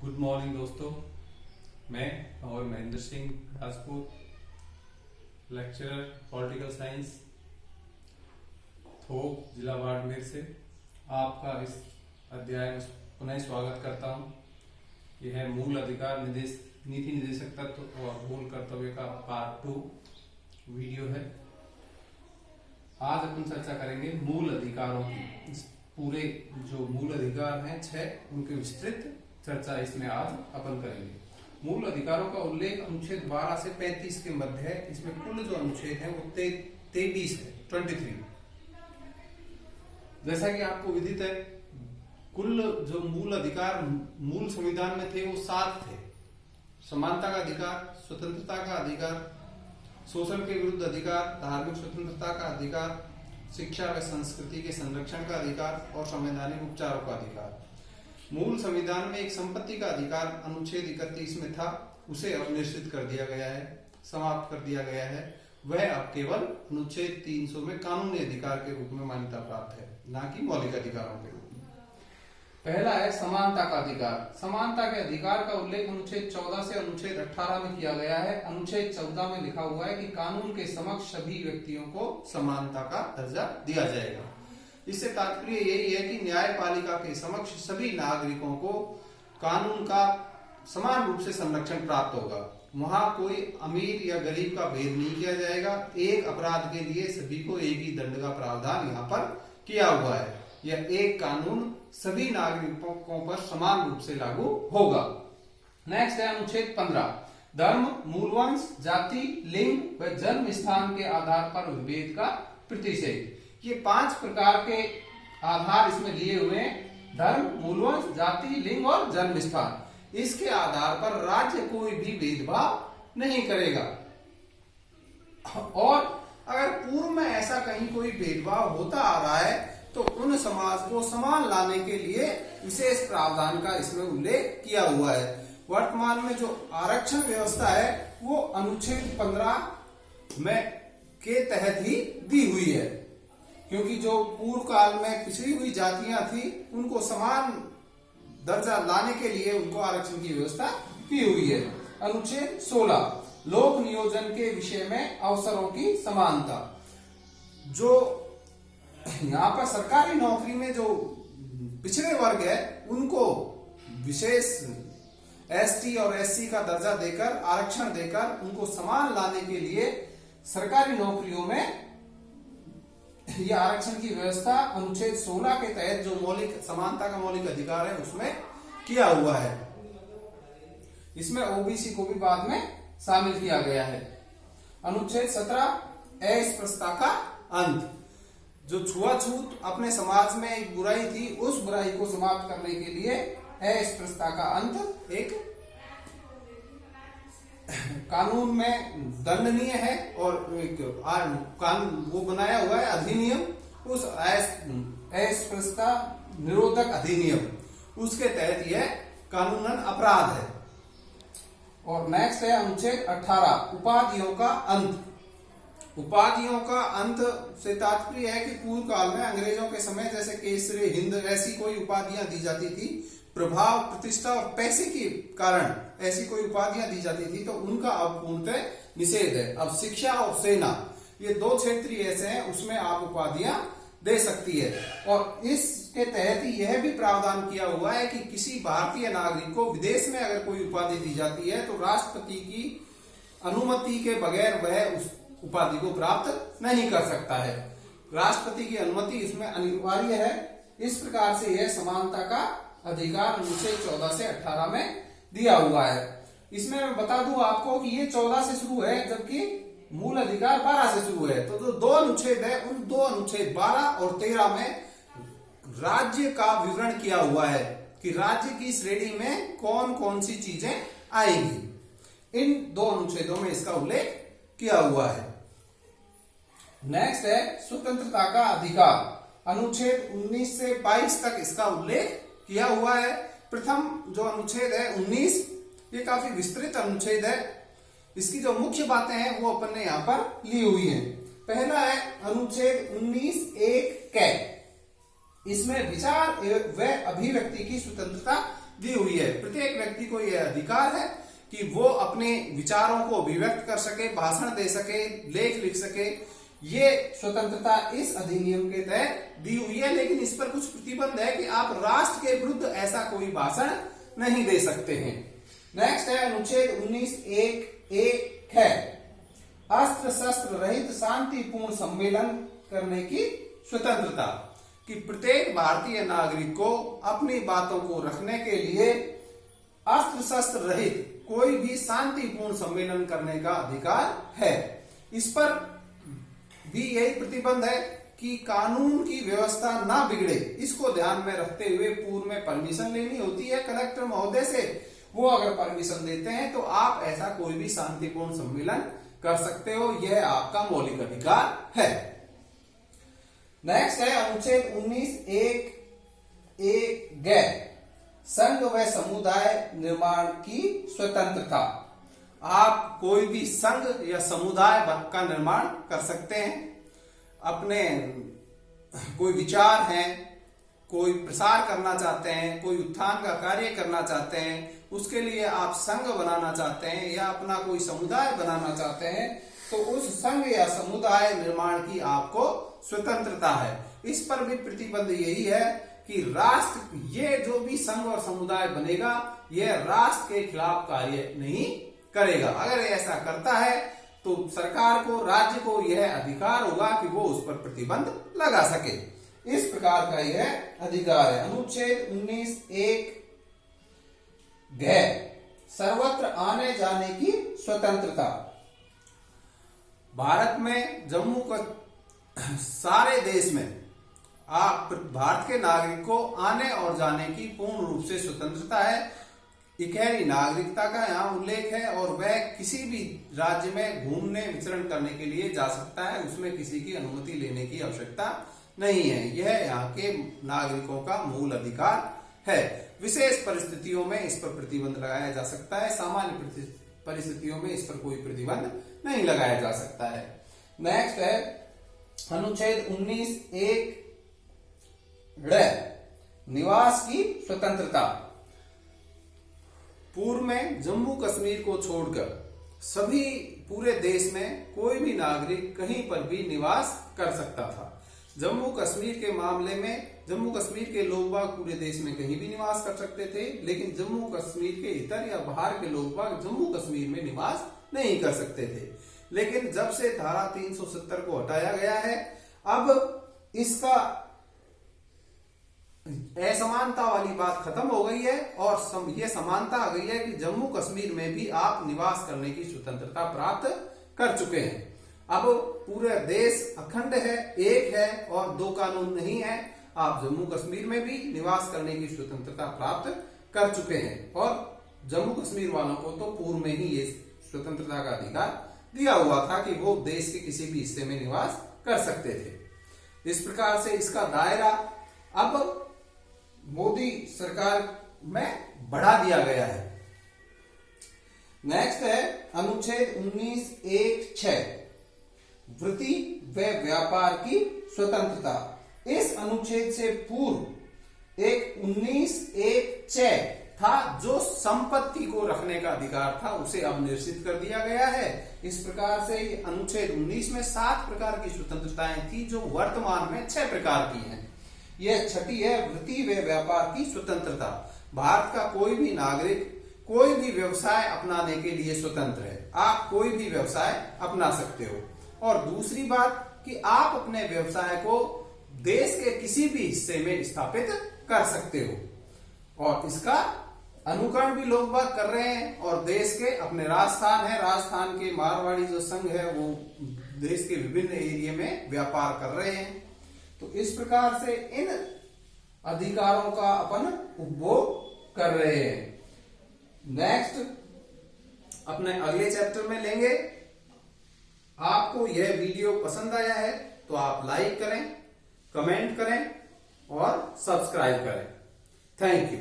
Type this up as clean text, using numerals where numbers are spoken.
Good morning दोस्तों, मैं और Mahendra Singh Rajput, lecturer political science, थोक, जिला बाड़मेर से आपका इस अध्याय में पुनः स्वागत करता हूं। यह है मूल अधिकार नीति निदेशक तत्व और मूल कर्तव्य का पार्ट 2 वीडियो है। आज अपन चर्चा करेंगे मूल अधिकारों की। इस पूरे जो मूल अधिकार हैं 6, उनके विस्तृत चर्चा इसमें आज अपन करेंगे। मूल अधिकारों का उल्लेख अनुच्छेद 12 से 35 के मध्य है। इसमें कुल जो अनुच्छेद हैं वो 23 है, 23। जैसा कि आपको विदित है, कुल जो मूल अधिकार मूल संविधान में थे वो 7 थे। समानता का अधिकार, स्वतंत्रता का अधिकार, शोषण के विरुद्ध अधिकार, धार्मिक स्वतंत्रता का अधिकार, शिक्षा व संस्कृति के संरक्षण का अधिकार और संवैधानिक उपचारों का अधिकार। मूल संविधान में एक संपत्ति का अधिकार अनुच्छेद 31 में था, उसे अब निश्चित कर दिया गया है, समाप्त कर दिया गया है। वह अब केवल अनुच्छेद 300 में कानूनी अधिकार के रूप में मान्यता प्राप्त है, ना कि मौलिक अधिकारों के रूप में। पहला है समानता का अधिकार। समानता के अधिकार का उल्लेख अनुच्छेद 14 से अनुच्छेद 18 में किया गया है। अनुच्छेद 14 में लिखा हुआ है कि कानून के समक्ष सभी व्यक्तियों को समानता का दर्जा दिया जाएगा। इससे तात्पर्य यही है कि न्यायपालिका के समक्ष सभी नागरिकों को कानून का समान रूप से संरक्षण प्राप्त होगा। वहां कोई अमीर या गरीब का भेद नहीं किया जाएगा। एक अपराध के लिए सभी को एक ही दंड का प्रावधान यहाँ पर किया हुआ है। यह एक कानून सभी नागरिकों पर समान रूप से लागू होगा। नेक्स्ट है अनुच्छेद 15। धर्म, मूलवंश, जाति, लिंग व जन्म स्थान के आधार पर विभेद का प्रतिषेध। ये 5 प्रकार के आधार इसमें लिए हुए हैं: धर्म, मूलवंश, जाति, लिंग और जन्म स्थान। इसके आधार पर राज्य कोई भी भेदभाव नहीं करेगा। और अगर पूर्व में ऐसा कहीं कोई भेदभाव होता आ रहा है तो उन समाज को समान लाने के लिए विशेष प्रावधान का इसमें उल्लेख किया हुआ है। वर्तमान में जो आरक्षण व्यवस्था है वो अनुच्छेद 15 में के तहत ही दी हुई है, क्योंकि जो पूर्व काल में पिछड़ी हुई जातियां थी उनको समान दर्जा लाने के लिए उनको आरक्षण की व्यवस्था की हुई है। अनुच्छेद 16 लोक नियोजन के विषय में अवसरों की समानता। जो यहाँ पर सरकारी नौकरी में जो पिछड़े वर्ग है उनको विशेष एसटी और एससी का दर्जा देकर, आरक्षण देकर उनको समान लाने के लिए सरकारी नौकरियों में यह आरक्षण की व्यवस्था अनुच्छेद 16 के तहत जो मौलिक समानता का मौलिक अधिकार है उसमें किया हुआ है। इसमें ओबीसी को भी बाद में शामिल किया गया है। अनुच्छेद 17 अस्पृश्यता का अंत। जो छुआछूत अपने समाज में एक बुराई थी, उस बुराई को समाप्त करने के लिए अस्पृश्यता का अंत एक कानून में दंडनीय है और एक कानून वो बनाया हुआ है अधिनियम, उस अस्पृश्यता निरोधक अधिनियम, उसके तहत यह कानूनन अपराध है। और नेक्स्ट है अनुच्छेद 18 उपाधियों का अंत। उपाधियों का अंत से तात्पर्य है कि पूर्व काल में अंग्रेजों के समय जैसे केसरी, हिंद, ऐसी कोई उपाधियां दी जाती थी। प्रभाव, प्रतिष्ठा और पैसे के कारण ऐसी कोई उपाधियां दी जाती थी, तो उनका अब पूर्णतः निषेध है। अब शिक्षा और सेना, ये 2 क्षेत्र ही ऐसे हैं उसमें आप उपाधियां दे सकती है। और इसके तहत ही यह भी प्रावधान किया हुआ है कि किसी भारतीय नागरिक को विदेश में अगर कोई उपाधि दी जाती है तो राष्ट्रपति की अनुमति के बगैर वह उस उपाधि को प्राप्त नहीं कर सकता है। राष्ट्रपति की अनुमति इसमें अनिवार्य है। इस प्रकार से यह समानता का अधिकार अनुच्छेद 14 से 18 में दिया हुआ है। इसमें मैं बता दूं आपको कि ये 14 से शुरू है, जबकि मूल अधिकार 12 से शुरू है। तो जो 2 अनुच्छेद है उन 2 अनुच्छेद 12 और 13 में राज्य का विवरण किया हुआ है कि राज्य की श्रेणी में कौन कौन सी चीजें आएंगी। इन 2 अनुच्छेदों में इसका उल्लेख किया हुआ है। नेक्स्ट है स्वतंत्रता का अधिकार। अनुच्छेद 19 से 22 तक इसका उल्लेख किया हुआ है। प्रथम जो अनुच्छेद है 19, ये काफी विस्तृत अनुच्छेद है। इसकी जो मुख्य बातें हैं वो अपन ने यहाँ पर ली हुई हैं। पहला है अनुच्छेद 19(1) कै। इसमें विचार व अभिव्यक्ति की स्वतंत्रता दी हुई है। प्रत्येक व्यक्ति को यह अधिकार है कि वो अपने विचारों को अभिव्यक्त कर सके, भाषण दे सके, लेख लिख सके। ये स्वतंत्रता इस अधिनियम के तहत दी हुई है, लेकिन इस पर कुछ प्रतिबंध है कि आप राष्ट्र के विरुद्ध ऐसा कोई भाषण नहीं दे सकते हैं। नेक्स्ट है अनुच्छेद 19(1)(a) है अस्त्र शस्त्र रहित शांतिपूर्ण सम्मेलन करने की स्वतंत्रता, कि प्रत्येक भारतीय नागरिक को अपनी बातों को रखने के लिए अस्त्र शस्त्र रहित कोई भी शांतिपूर्ण सम्मेलन करने का अधिकार है। इस पर भी यही प्रतिबंध है कि कानून की व्यवस्था ना बिगड़े, इसको ध्यान में रखते हुए पूर्व में परमिशन लेनी होती है कलेक्टर महोदय से। वो अगर परमिशन देते हैं तो आप ऐसा कोई भी शांतिपूर्ण सम्मेलन कर सकते हो, यह आपका मौलिक अधिकार है। नेक्स्ट है अनुच्छेद 19(1)(a) संघ व समुदाय निर्माण की स्वतंत्रता। आप कोई भी संघ या समुदाय का निर्माण कर सकते हैं। अपने कोई विचार हैं, कोई प्रसार करना चाहते हैं, कोई उत्थान का कार्य करना चाहते हैं, उसके लिए आप संघ बनाना चाहते हैं या अपना कोई समुदाय बनाना चाहते हैं, तो उस संघ या समुदाय निर्माण की आपको स्वतंत्रता है। इस पर भी प्रतिबंध यही है कि राष्ट्र, ये जो भी संघ और समुदाय बनेगा, यह राष्ट्र के खिलाफ कार्य नहीं करेगा। अगर ऐसा करता है तो सरकार को, राज्य को यह अधिकार होगा कि वो उस पर प्रतिबंध लगा सके। इस प्रकार का यह अधिकार है। अनुच्छेद 19(1)(g) सर्वत्र आने जाने की स्वतंत्रता। भारत में सारे देश में आप भारत के नागरिक को आने और जाने की पूर्ण रूप से स्वतंत्रता है। इकहरी नागरिकता का यहाँ उल्लेख है और वह किसी भी राज्य में घूमने विचरण करने के लिए जा सकता है, उसमें किसी की अनुमति लेने की आवश्यकता नहीं है। यह यहाँ के नागरिकों का मूल अधिकार है। विशेष परिस्थितियों में इस पर प्रतिबंध लगाया जा सकता है, सामान्य परिस्थितियों में इस पर कोई प्रतिबंध नहीं लगाया जा सकता है। नेक्स्ट है अनुच्छेद 19(1)(ड़) निवास की स्वतंत्रता। पूर्व में जम्मू कश्मीर को छोड़कर सभी पूरे देश में कोई भी नागरिक कहीं पर भी निवास कर सकता था। जम्मू कश्मीर के मामले में जम्मू कश्मीर के लोग बाग पूरे देश में कहीं भी निवास कर सकते थे, लेकिन जम्मू कश्मीर के इतर या बाहर के लोग बाग जम्मू कश्मीर में निवास नहीं कर सकते थे। लेकिन जब से धारा 370 को हटाया गया है, अब इसका असमानता वाली बात खत्म हो गई है और यह समानता आ गई है कि जम्मू कश्मीर में भी आप निवास करने की स्वतंत्रता प्राप्त कर चुके हैं। अब पूरा देश अखंड है, एक है और दो कानून नहीं है। आप जम्मू कश्मीर में भी निवास करने की स्वतंत्रता प्राप्त कर चुके हैं और जम्मू कश्मीर वालों को तो पूर्व में ही ये स्वतंत्रता का अधिकार दिया हुआ था कि वो देश के किसी भी हिस्से में निवास कर सकते थे। इस प्रकार से इसका दायरा अब मोदी सरकार में बढ़ा दिया गया है। नेक्स्ट है अनुच्छेद 19(1)(6) वृत्ति व व्यापार की स्वतंत्रता। इस अनुच्छेद से पूर्व एक 19(1)(6) था जो संपत्ति को रखने का अधिकार था, उसे अब निश्चित कर दिया गया है। इस प्रकार से अनुच्छेद 19 में 7 प्रकार की स्वतंत्रताएं थी जो वर्तमान में 6 प्रकार की हैं। यह छठी है वृत्ति व व्यापार की स्वतंत्रता। भारत का कोई भी नागरिक कोई भी व्यवसाय अपनाने के लिए स्वतंत्र है। आप कोई भी व्यवसाय अपना सकते हो। और दूसरी बात कि आप अपने व्यवसाय को देश के किसी भी हिस्से में स्थापित कर सकते हो और इसका अनुकरण भी लोग बाग कर रहे हैं। और देश के अपने राजस्थान है, राजस्थान के मारवाड़ी जो संघ है वो देश के विभिन्न एरिया में व्यापार कर रहे हैं। तो इस प्रकार से इन अधिकारों का अपन उपभोग कर रहे हैं। नेक्स्ट अपने अगले चैप्टर में लेंगे। आपको यह वीडियो पसंद आया है तो आप लाइक करें, कमेंट करें और सब्सक्राइब करें। Thank you.